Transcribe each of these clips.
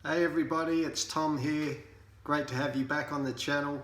Hey everybody, it's Tom here. Great to have you back on the channel.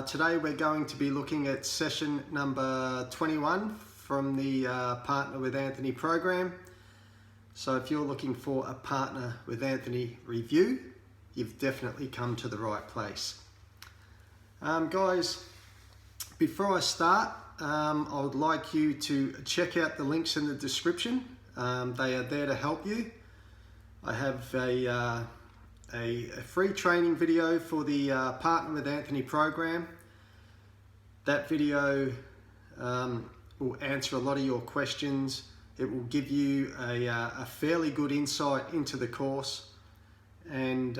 Today we're going to be looking at session number 21 from the Partner with Anthony program. So if you're looking for a Partner with Anthony review, you've definitely come to the right place. Guys, before I start, I would like you to check out the links in the description. They are there to help you. I have a free training video for the Partner with Anthony program. That video will answer a lot of your questions. It will give you a fairly good insight into the course, and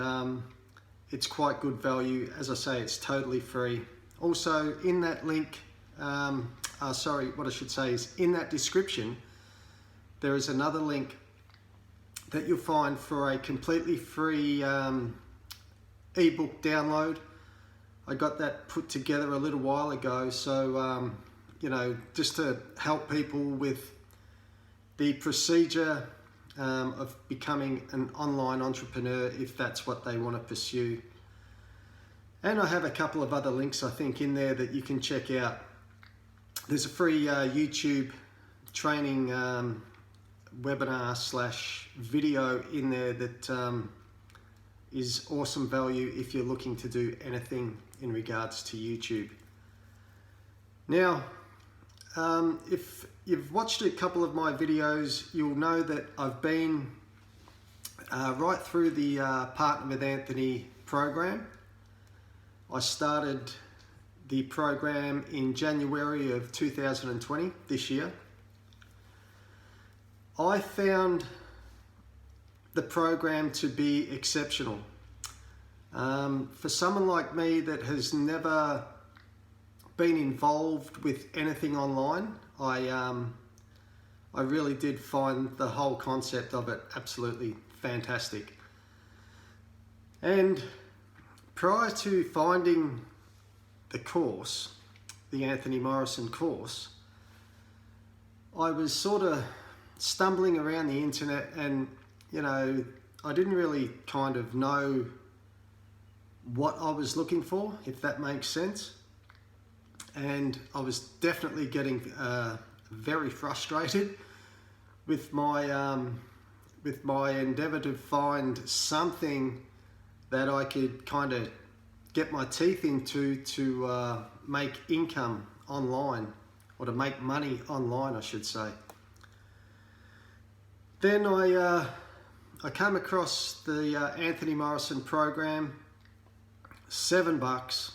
it's quite good value. As I say, it's totally free. Also, in that link, what I should say is in that description, there is another link that you'll find for a completely free ebook download. I got that put together a little while ago, so just to help people with the procedure of becoming an online entrepreneur if that's what they want to pursue. And I have a couple of other links I think in there that you can check out. There's a free YouTube training webinar / video in there that is awesome value if you're looking to do anything in regards to YouTube. Now, if you've watched a couple of my videos, you'll know that I've been right through the Partner with Anthony program. I started the program in January of 2020, this year. I found the program to be exceptional. For someone like me that has never been involved with anything online, I really did find the whole concept of it absolutely fantastic. And prior to finding the course, the Anthony Morrison course, I was sort of stumbling around the internet, and I didn't really kind of know what I was looking for, if that makes sense. And I was definitely getting very frustrated with my endeavor to find something that I could kind of get my teeth into to make income online, or to make money online, I should say. Then I came across the Anthony Morrison program, $7,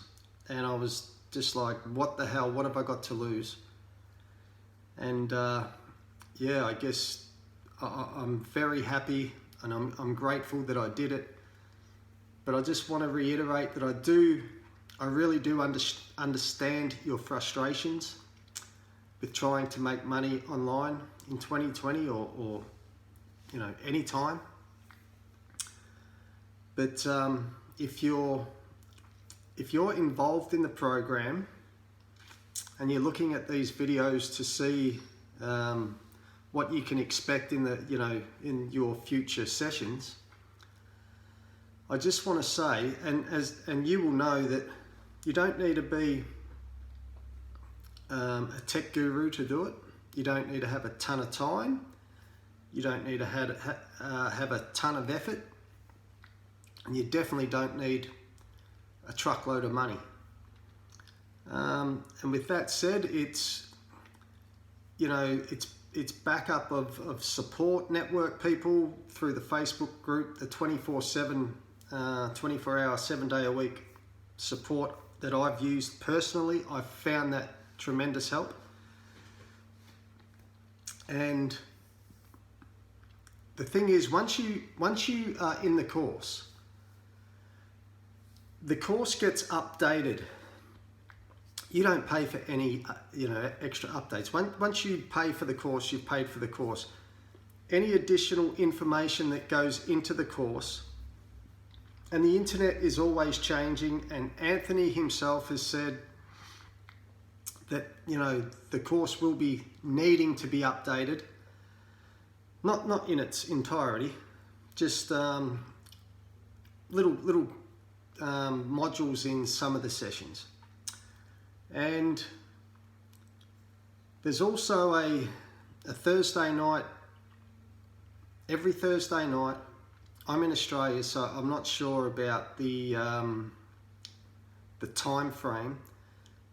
and I was just like, what the hell, what have I got to lose? And yeah, I guess I'm very happy, and I'm grateful that I did it. But I just want to reiterate that I really do understand your frustrations with trying to make money online in 2020 or any time. But if you're involved in the program and you're looking at these videos to see what you can expect in your future sessions, I just want to say, and you will know, that you don't need to be a tech guru to do it. You don't need to have a ton of time. You don't need to have a ton of effort, and you definitely don't need a truckload of money. And with that said, it's backup of support network people through the Facebook group, the 24/7, 24-hour, 7-day-a-week support that I've used personally. I've found that tremendous help. And the thing is, once you are in the course gets updated. You don't pay for any extra updates. Once you pay for the course, you've paid for the course. Any additional information that goes into the course, and the internet is always changing, and Anthony himself has said that the course will be needing to be updated. Not in its entirety, just little modules in some of the sessions. And there's also a Thursday night. Every Thursday night, I'm in Australia, so I'm not sure about the time frame,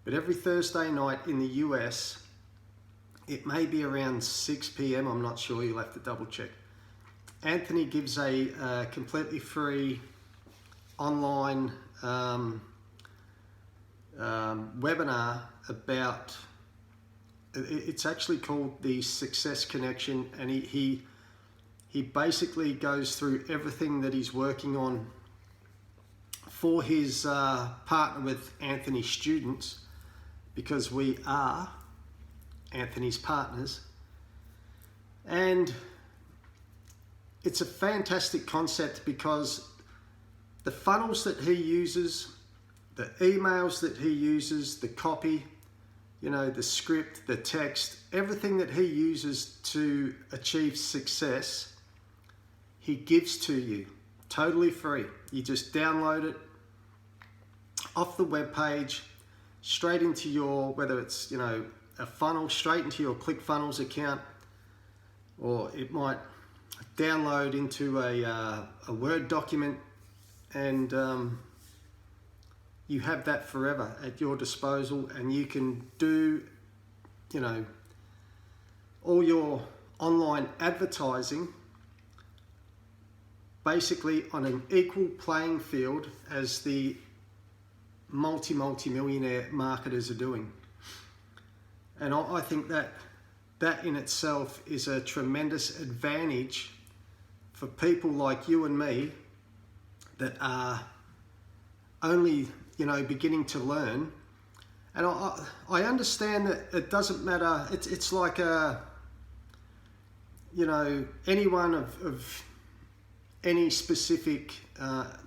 but every Thursday night in the US, it may be around 6 p.m. I'm not sure, you'll have to double check. Anthony gives a completely free online webinar about, it's actually called the Success Connection, and he basically goes through everything that he's working on for his Partner with Anthony students, because we are Anthony's partners. And it's a fantastic concept because the funnels that he uses, the emails that he uses, the copy, you know, the script, the text, everything that he uses to achieve success, he gives to you totally free. You just download it off the web page, straight into your, whether it's, you know, a funnel, straight into your ClickFunnels account, or it might download into a Word document, and you have that forever at your disposal, and you can do, you know, all your online advertising basically on an equal playing field as the multi-millionaire marketers are doing. And I think that in itself is a tremendous advantage for people like you and me that are only, you know, beginning to learn. And I understand that it doesn't matter. It's like you know, anyone of any specific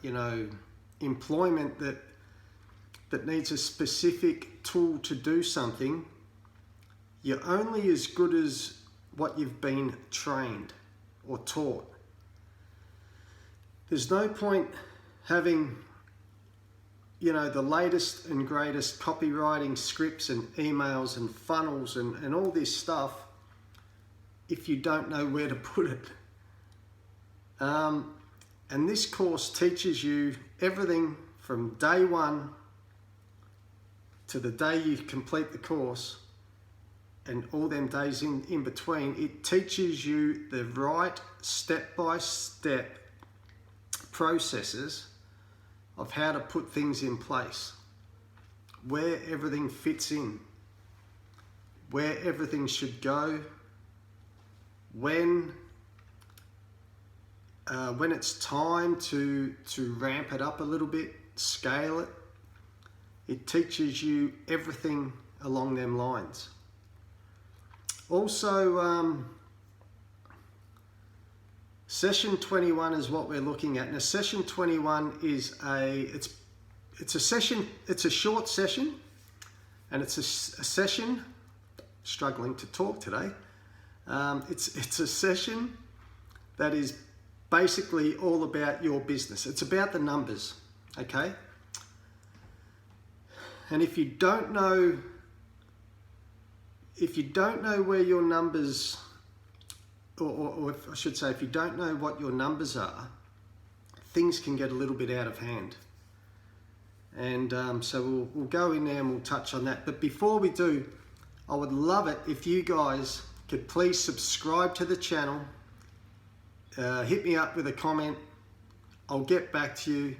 you know, employment that needs a specific tool to do something. You're only as good as what you've been trained or taught. There's no point having, you know, the latest and greatest copywriting scripts and emails and funnels and all this stuff if you don't know where to put it. And this course teaches you everything from day one to the day you complete the course, and all them days in between. It teaches you the right step-by-step processes of how to put things in place, where everything fits in, where everything should go, when it's time to ramp it up a little bit, scale it. It teaches you everything along them lines. Also, session 21 is what we're looking at. Now, session 21 is it's a session. It's a short session, and it's a session. Struggling to talk today. It's a session that is basically all about your business. It's about the numbers, okay? And if you don't know where your numbers, or I should say, if you don't know what your numbers are, things can get a little bit out of hand. And so we'll go in there and we'll touch on that. But before we do, I would love it if you guys could please subscribe to the channel. Hit me up with a comment. I'll get back to you.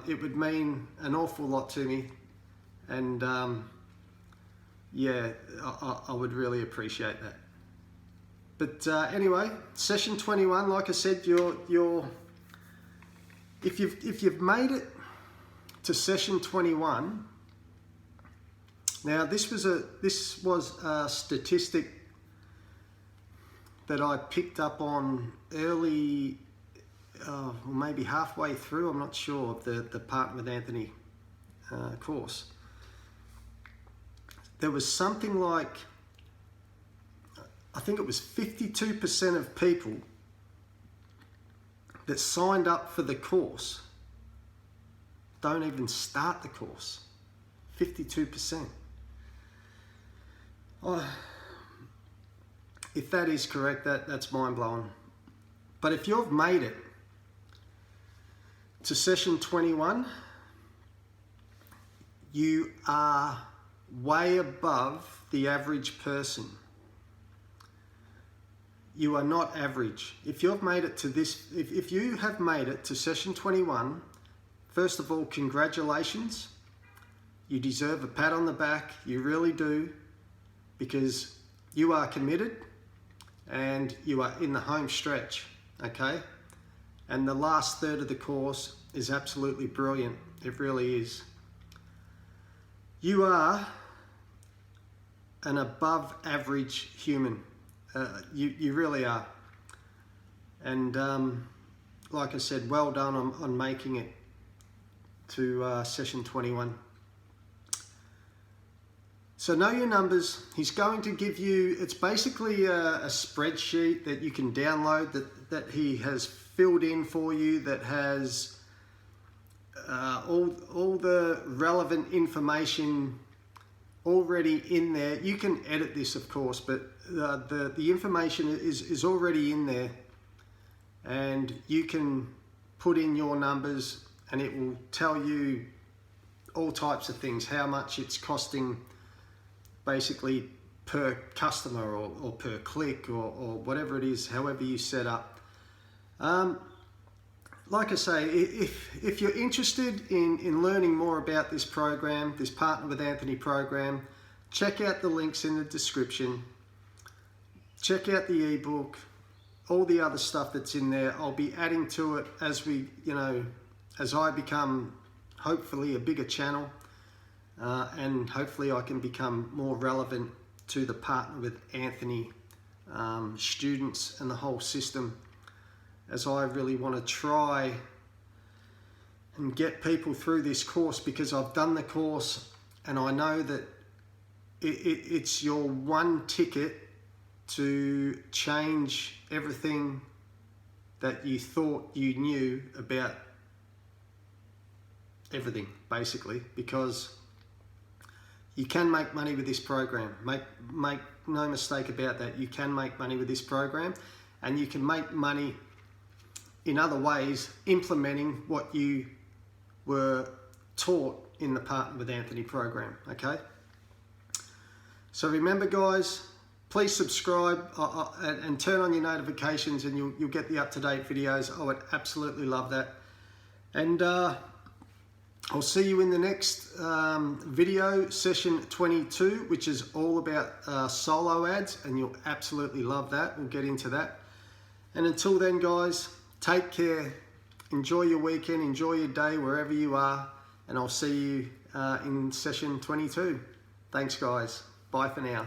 It would mean an awful lot to me. And yeah, I would really appreciate that. But anyway, session 21, like I said, if you've made it to session 21, now this was a statistic that I picked up on early, maybe halfway through, I'm not sure, of the Partner with Anthony course. There was something like, I think it was 52% of people that signed up for the course don't even start the course. 52%. Oh, if that is correct, that's mind-blowing. But if you've made it to session 21, you are way above the average person. You are not average. If you've made it to this, if you have made it to session 21, first of all, congratulations. You deserve a pat on the back. You really do, because you are committed and you are in the home stretch, okay? And the last third of the course is absolutely brilliant. It really is. You are an above average human. You really are. And like I said, well done on making it to session 21. So know your numbers. He's going to give you, it's basically a spreadsheet that you can download that he has filled in for you, that has all the relevant information already in there. You can edit this, of course, but the information is already in there, and you can put in your numbers and it will tell you all types of things, how much it's costing basically per customer or per click or whatever it is, however you set up. Like I say, if you're interested in learning more about this program, this Partner with Anthony program, check out the links in the description. Check out the ebook, all the other stuff that's in there. I'll be adding to it as as I become hopefully a bigger channel, and hopefully I can become more relevant to the Partner with Anthony students and the whole system, as I really want to try and get people through this course, because I've done the course and I know that it's your one ticket to change everything that you thought you knew about everything, basically, because you can make money with this program. Make no mistake about that. You can make money with this program, and you can make money in other ways implementing what you were taught in the Partner with Anthony program, okay? So remember, guys, please subscribe and turn on your notifications, and you'll get the up-to-date videos. I would absolutely love that. And I'll see you in the next video, session 22, which is all about solo ads, and you'll absolutely love that. We'll get into that. And until then, guys, take care. Enjoy your weekend. Enjoy your day wherever you are. And I'll see you in session 22. Thanks, guys. Bye for now.